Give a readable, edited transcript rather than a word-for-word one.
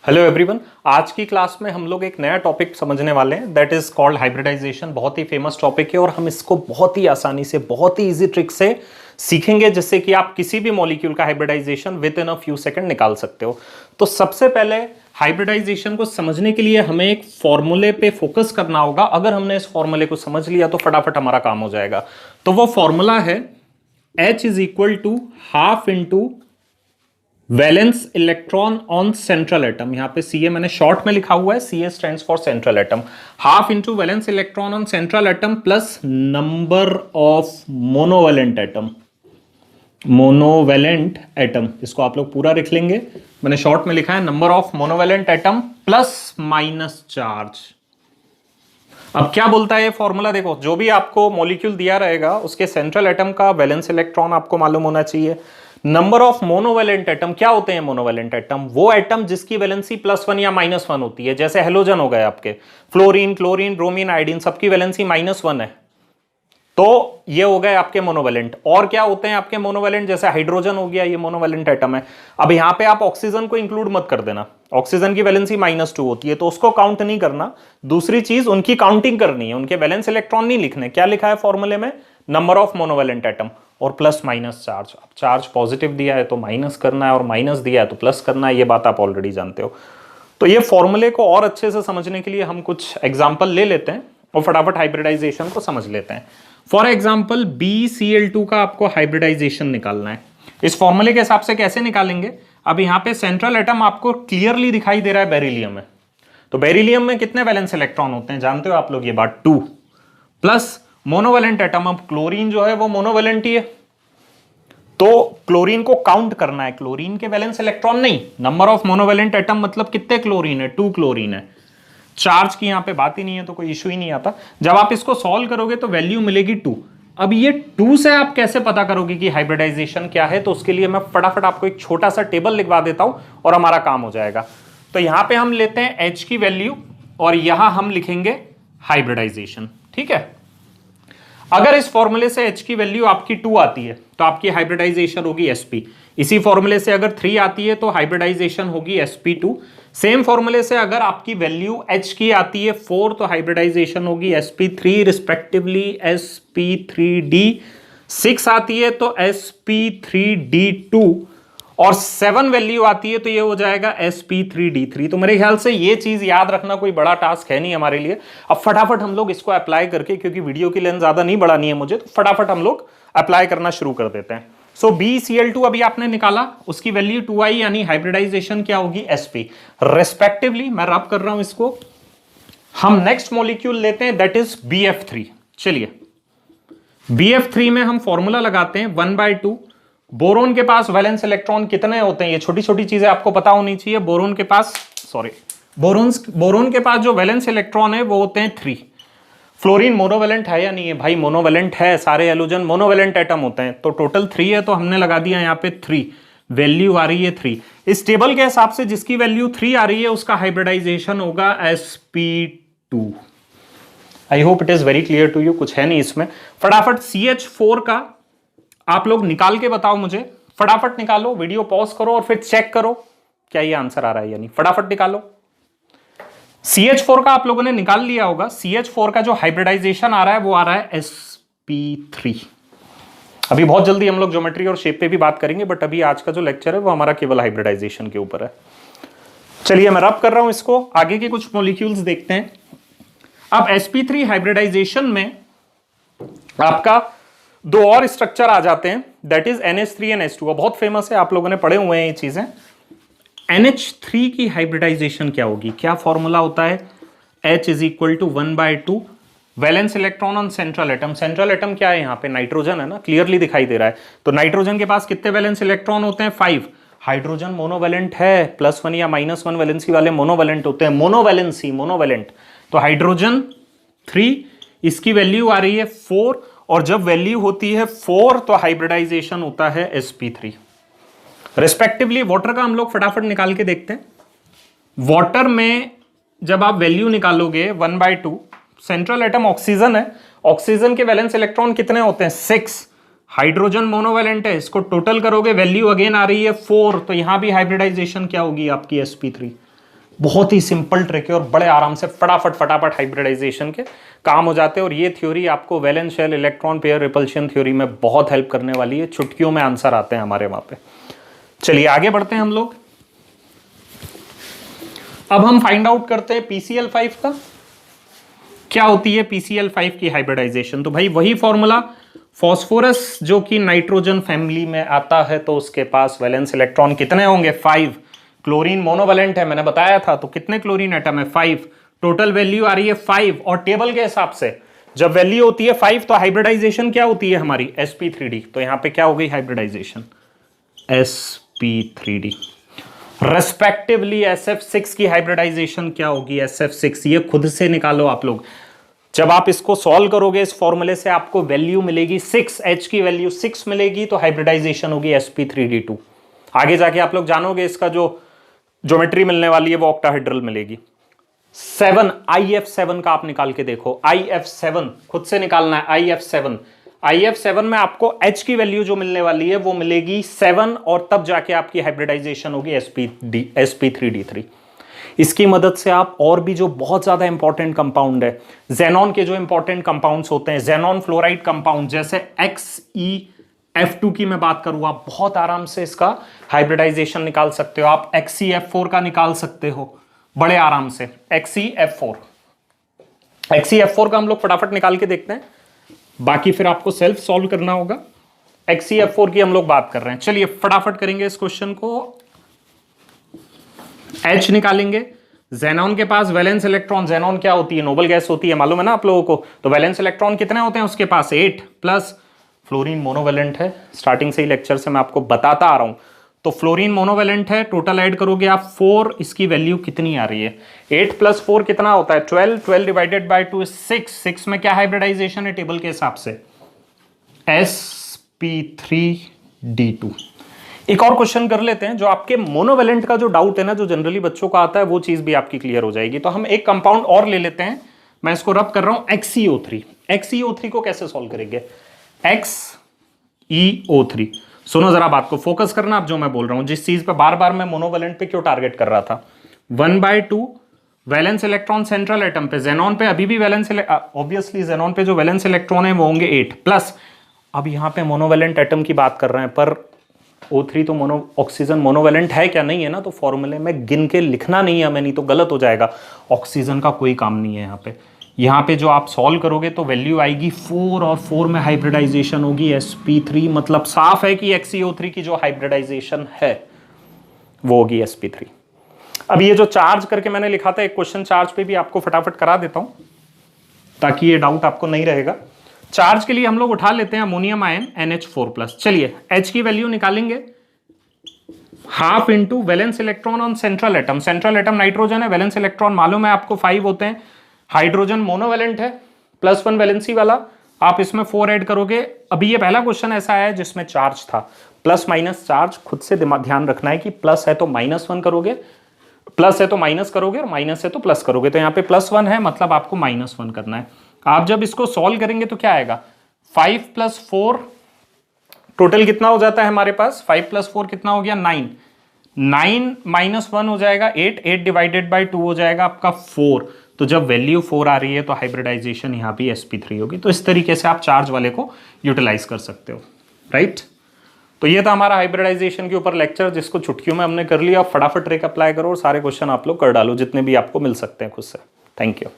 Hello everyone. आज की class में हम लोग एक नया टॉपिक समझने वाले हैं दैट इज कॉल्ड हाइब्रिडाइजेशन। बहुत ही फेमस टॉपिक है और हम इसको बहुत ही आसानी से बहुत ही इजी ट्रिक से सीखेंगे जिससे कि आप किसी भी मॉलिक्यूल का hybridization within a few second निकाल सकते हो। तो सबसे पहले हाइब्रिडाइजेशन को समझने के लिए हमें एक फॉर्मूले पे फोकस करना होगा। अगर हमने इस फॉर्मूले को समझ लिया तो फटाफट हमारा काम हो जाएगा। तो वो फॉर्मूला है H is equal to half into valence electron on central atom. यहां पे सीए मैंने शॉर्ट में लिखा हुआ है, CA stands for central atom. Half into valence electron on central atom plus number of monovalent atom. Monovalent atom इसको आप लोग पूरा लिख लेंगे। मैंने शॉर्ट में लिखा है number of monovalent atom plus minus charge. अब क्या बोलता है ये फॉर्मूला, देखो जो भी आपको मॉलिक्यूल दिया रहेगा उसके सेंट्रल एटम का वैलेंस इलेक्ट्रॉन आपको मालूम होना चाहिए। नंबर ऑफ मोनोवेलेंट एटम, क्या होते हैं मोनोवेलेंट एटम? वो एटम जिसकी वैलेंसी +1 या -1 होती है। जैसे हेलोजन हो गए आपके, फ्लोरीन, क्लोरीन, ब्रोमीन, आयोडीन, सबकी वैलेंसी -1 है, तो ये हो गए आपके मोनोवेलेंट। और क्या होते हैं आपके मोनोवेलेंट? जैसे हाइड्रोजन हो गया, ये मोनोवेलेंट एटम है। अब यहां पे आप ऑक्सीजन को इंक्लूड मत कर देना, ऑक्सीजन की वैलेंसी -2 होती है तो उसको काउंट नहीं करना। दूसरी चीज, उनकी काउंटिंग करनी है, उनके वैलेंस इलेक्ट्रॉन नहीं लिखने। क्या लिखा है फॉर्मूले में? नंबर ऑफ मोनोवेलेंट एटम और प्लस माइनस चार्ज। अब चार्ज पॉजिटिव दिया है तो माइनस करना है और माइनस दिया है तो प्लस करना है, ये बात आप ऑलरेडी जानते हो। तो ये फॉर्मूले को और अच्छे से समझने के लिए हम कुछ एग्जांपल ले लेते हैं और फटाफट हाइब्रिडाइजेशन को समझ लेते हैं। फॉर एग्जांपल BCl2 का आपको हाइब्रिडाइजेशन निकालना है। इस फॉर्मूले के हिसाब से कैसे निकालेंगे? अब यहां पे सेंट्रल एटम आपको क्लियरली दिखाई दे रहा है बेरिलियम में। तो बेरिलियम में कितने वैलेंस इलेक्ट्रॉन होते हैं जानते हो आप लोग ये बात? 2 प्लस मोनोवेलेंट एटम। अब क्लोरीन जो है वो मोनोवेलेंट ही है तो क्लोरीन को काउंट करना है, क्लोरीन के वैलेंस इलेक्ट्रॉन नहीं। नंबर ऑफ मोनोवेलेंट एटम मतलब कितने क्लोरीन है? 2 क्लोरीन है। चार्ज की यहां पे बात ही नहीं है तो कोई इश्यू ही नहीं आता। जब आप इसको सॉल्व करोगे तो वैल्यू मिलेगी 2। अब ये 2 से आप कैसे पता करोगे कि हाइब्रिडाइजेशन क्या है? तो उसके लिए मैं फटाफट आपको एक छोटा सा टेबल लिखवा देता हूं और हमारा काम हो जाएगा। तो यहां पे हम लेते हैं H की वैल्यू और यहां हम लिखेंगे हाइब्रिडाइजेशन। ठीक है, अगर इस फॉर्मूले से H की वैल्यू आपकी 2 आती है तो आपकी हाइब्रिडाइजेशन होगी sp। इसी फॉर्मूले से अगर 3 आती है तो हाइब्रिडाइजेशन होगी sp2। सेम फॉर्मूले से अगर आपकी वैल्यू H की आती है 4 तो हाइब्रिडाइजेशन होगी sp3 रिस्पेक्टिवली sp3d। 6 आती है तो sp3d2 और 7 वैल्यू आती है तो ये हो जाएगा sp3d3। तो मेरे ख्याल से ये चीज याद रखना कोई बड़ा टास्क है नहीं हमारे लिए। अब फटाफट हम लोग इसको अप्लाई करके, क्योंकि वीडियो की लेंथ ज्यादा नहीं बढ़ानी है मुझे, तो फटाफट हम लोग अप्लाई करना शुरू कर देते हैं। सो BCl2 अभी आपने निकाला, उसकी वैल्यू 2 आई, यानी हाइब्रिडाइजेशन क्या होगी? sp। रेस्पेक्टिवली मैं रब कर रहा हूं इसको। हम नेक्स्ट मॉलिक्यूल लेते हैं दैट इज BF3। चलिए BF3 में हम फॉर्मूला लगाते हैं 1/2। बोरोन के पास वैलेंस इलेक्ट्रॉन कितने होते हैं? ये छोटी छोटी चीजें आपको पता होनी चाहिए। बोरोन के पास बोरोन के पास जो वैलेंस इलेक्ट्रॉन है वो होते हैं 3। फ्लोरीन मोनोवेलेंट है या नहीं है? भाई मोनोवेलेंट है, सारे हैलोजन मोनोवेलेंट एटम होते हैं। तो टोटल 3 है तो हमने लगा दिया यहां पे 3। वैल्यू आ रही है 3। इस टेबल के हिसाब से जिसकी वैल्यू 3 आ रही है उसका हाइब्रिडाइजेशन होगा sp2। I hope it is very clear to you. कुछ है नहीं इसमें। फटाफट CH4 का आप लोग निकाल के बताओ मुझे। फटाफट निकालो, वीडियो पॉज करो और फिर चेक करो क्या ये आंसर आ रहा है या नहीं। फटाफट निकालो। CH4 का आप लोगों ने निकाल लिया होगा। CH4 का जो हाइब्रिडाइजेशन आ रहा है वो आ रहा है sp3। अभी बहुत जल्दी हम लोग ज्योमेट्री और शेप पे भी बात करेंगे, बट अभी आज का जो लेक्चर है वो हमारा केवल हाइब्रिडाइजेशन के ऊपर है। चलिए मैं रब कर रहा हूं इसको। आगे के कुछ मॉलिक्यूल्स देखते हैं। अब sp3 हाइब्रिडाइजेशन में आपका 2 और स्ट्रक्चर आ जाते हैं that is NH3 and H2। बहुत फेमस है, आप लोगों ने पढ़े हुए हैं ये चीजें। NH3 की हाइब्रिडाइजेशन क्या होगी? क्या फॉर्मूला होता है? H is equal to 1/2 valence electron on central atom. Central atom क्या है? यहाँ पे नाइट्रोजन है ना, क्लियरली दिखाई दे रहा है। तो नाइट्रोजन के पास कितने वैलेंस इलेक्ट्रॉन होते हैं? 5। हाइड्रोजन मोनोवेलेंट है, +1 या -1 वैलेंसी वाले मोनोवेलेंट होते हैं। मोनोवेलेंट। तो हाइड्रोजन 3, इसकी वैल्यू आ रही है 4 और जब वैल्यू होती है 4 तो हाइब्रिडाइजेशन होता है sp3। रेस्पेक्टिवली वाटर का हम लोग फटाफट निकाल के देखते हैं। वाटर में जब आप वैल्यू निकालोगे 1/2, सेंट्रल एटम ऑक्सीजन है, ऑक्सीजन के वैलेंस इलेक्ट्रॉन कितने होते हैं? 6। हाइड्रोजन मोनोवेलेंट है, इसको टोटल करोगे वैल्यू अगेन आ रही है 4, तो यहां भी हाइब्रिडाइजेशन क्या होगी आपकी sp3। बहुत ही सिंपल ट्रिक है और बड़े आराम से फटाफट हाइब्रिडाइजेशन के काम हो जाते हैं। और ये थ्योरी आपको valence shell electron pair repulsion theory में बहुत हेल्प करने वाली है, चुटकियों में आंसर आते हैं हमारे वहां पे। चलिए आगे बढ़ते हैं हम लोग। अब हम फाइंड आउट करते हैं PCl5 का क्या होती है PCl5 की हाइब्रिडाइजेशन। तो भाई वही फॉर्मूला, फॉस्फोरस जो कि नाइट्रोजन फैमिली में आता है तो उसके पास वैलेंस इलेक्ट्रॉन कितने होंगे 5। क्लोरीन मोनोवेलेंट है मैंने बताया था, तो कितने क्लोरीन एटम है 5। टोटल वैल्यू आ रही है 5 और टेबल के हिसाब से जब वैल्यू होती है 5 तो हाइब्रिडाइजेशन क्या होती है हमारी sp3d। तो यहां पे क्या हो गई हाइब्रिडाइजेशन sp3d। रेस्पेक्टिवली SF6 की हाइब्रिडाइजेशन क्या होगी SF6, ये खुद से निकालो आप लोग। जब आप इसको सॉल्व करोगे इस फॉर्मूले से आपको वैल्यू मिलेगी 6, H की वैल्यू 6 मिलेगी तो हाइब्रिडाइजेशन होगी sp3d2। आगे जाके आप लोग जानोगे इसका जो ज्योमेट्री मिलने वाली है वो ऑक्टाहेड्रल मिलेगी। 7 IF7 का आप निकाल के देखो, IF7 खुद से निकालना है। IF7 में आपको H की वैल्यू जो मिलने वाली है वो मिलेगी 7 और तब जाके आपकी हाइब्रिडाइजेशन होगी sp3d3। इसकी मदद से आप और भी जो बहुत ज्यादा इंपॉर्टेंट कंपाउंड है, जेनॉन के जो इंपॉर्टेंट कंपाउंड्स होते हैं, जेनॉन फ्लोराइड कंपाउंड जैसे XeF2 की मैं बात करूं, आप बहुत आराम से इसका हाइब्रिडाइजेशन निकाल सकते हो। आप XeF4 का निकाल सकते हो बड़े आराम से। XeF4 का हम लोग फटाफट निकाल के देखते हैं, बाकी फिर आपको सेल्फ सॉल्व करना होगा। XeF4 की हम लोग बात कर रहे हैं, चलिए फटाफट करेंगे इस क्वेश्चन को। H निकालेंगे, जेनॉन के पास वैलेंस इलेक्ट्रॉन, जेनॉन क्या होती है नोबल गैस होती है, मालूम है ना आप लोगों को। तो वैलेंस इलेक्ट्रॉन कितने होते हैं उसके पास 8 प्लस फ्लोरीन मोनोवेलेंट है, स्टार्टिंग से ही लेक्चर से मैं आपको बताता आ रहा हूं। तो फ्लोरीन मोनोवेलेंट है, टोटल ऐड करोगे आप 4, इसकी वैल्यू कितनी आ रही है 8 + 4 कितना होता है 12 डिवाइडेड बाय 2 6 में क्या हाइब्रिडाइजेशन है टेबल के हिसाब से sp3d2। एक और क्वेश्चन कर लेते हैं जो आपके मोनोवेलेंट का जो डाउट है ना, जो जनरली बच्चों का आता है, वो चीज भी आपकी क्लियर हो जाएगी। तो हम एक कंपाउंड और ले लेते हैं, मैं इसको रब कर रहा हूं XeO3 को कैसे सॉल्व करेंगे XeO3। सुनो जरा बात को, फोकस करना आप जो मैं बोल रहा हूं, जिस चीज पे बार बार मैं मोनोवेलेंट पे क्यों टारगेट कर रहा था। 1/2 वैलेंस इलेक्ट्रॉन सेंट्रल एटम पे, जेनॉन पे अभी भी वैलेंस, ऑब्वियसली जेनॉन पे जो वैलेंस इलेक्ट्रॉन है वो होंगे 8 प्लस। अब यहां पे मोनोवेलेंट एटम की बात कर रहे हैं, पर O3 तो ऑक्सीजन मोनोवेलेंट है क्या, नहीं है ना, तो फॉर्मूले में गिन के लिखना नहीं है हमें, नहीं तो गलत हो जाएगा। ऑक्सीजन का कोई काम नहीं है यहाँ पे जो आप सॉल्व करोगे तो वैल्यू आएगी 4 और 4 में हाइब्रिडाइजेशन होगी sp3। मतलब साफ है कि XeO3 की जो हाइब्रिडाइजेशन है वो होगी sp3। अब ये जो चार्ज करके मैंने लिखा था एक क्वेश्चन, चार्ज पे भी आपको फटाफट करा देता हूं ताकि ये डाउट आपको नहीं रहेगा। चार्ज के लिए हम लोग उठा लेते हैं अमोनियम आयन NH4+। चलिए H की वैल्यू निकालेंगे, half into valence electron on central atom. Central atom nitrogen है, वैलेंस इलेक्ट्रॉन मालूम है आपको 5 होते हैं। हाइड्रोजन मोनोवेलेंट है, +1 वैलेंसी वाला, आप इसमें 4 ऐड करोगे। अभी ये पहला क्वेश्चन ऐसा है जिसमें चार्ज था, प्लस माइनस चार्ज खुद से ध्यान रखना है कि प्लस है तो -1 करोगे, प्लस है तो माइनस करोगे और माइनस है तो प्लस करोगे। तो यहाँ पे +1 है मतलब आपको -1 करना है। आप जब इसको सॉल्व करेंगे तो क्या आएगा 5 + 4 टोटल कितना हो जाता है हमारे पास 5 + 4 कितना हो गया 9 -1 हो जाएगा 8 डिवाइडेड बाय 2 हो जाएगा आपका 4। तो जब वैल्यू 4 आ रही है तो हाइब्रिडाइजेशन यहाँ भी sp3 होगी। तो इस तरीके से आप चार्ज वाले को यूटिलाइज कर सकते हो, राइट। तो ये था हमारा हाइब्रिडाइजेशन के ऊपर लेक्चर, जिसको चुटकियों में हमने कर लिया। फटाफट ट्रिक अप्लाई करो और सारे क्वेश्चन आप लोग कर डालो जितने भी आपको मिल सकते हैं खुद से। Thank you.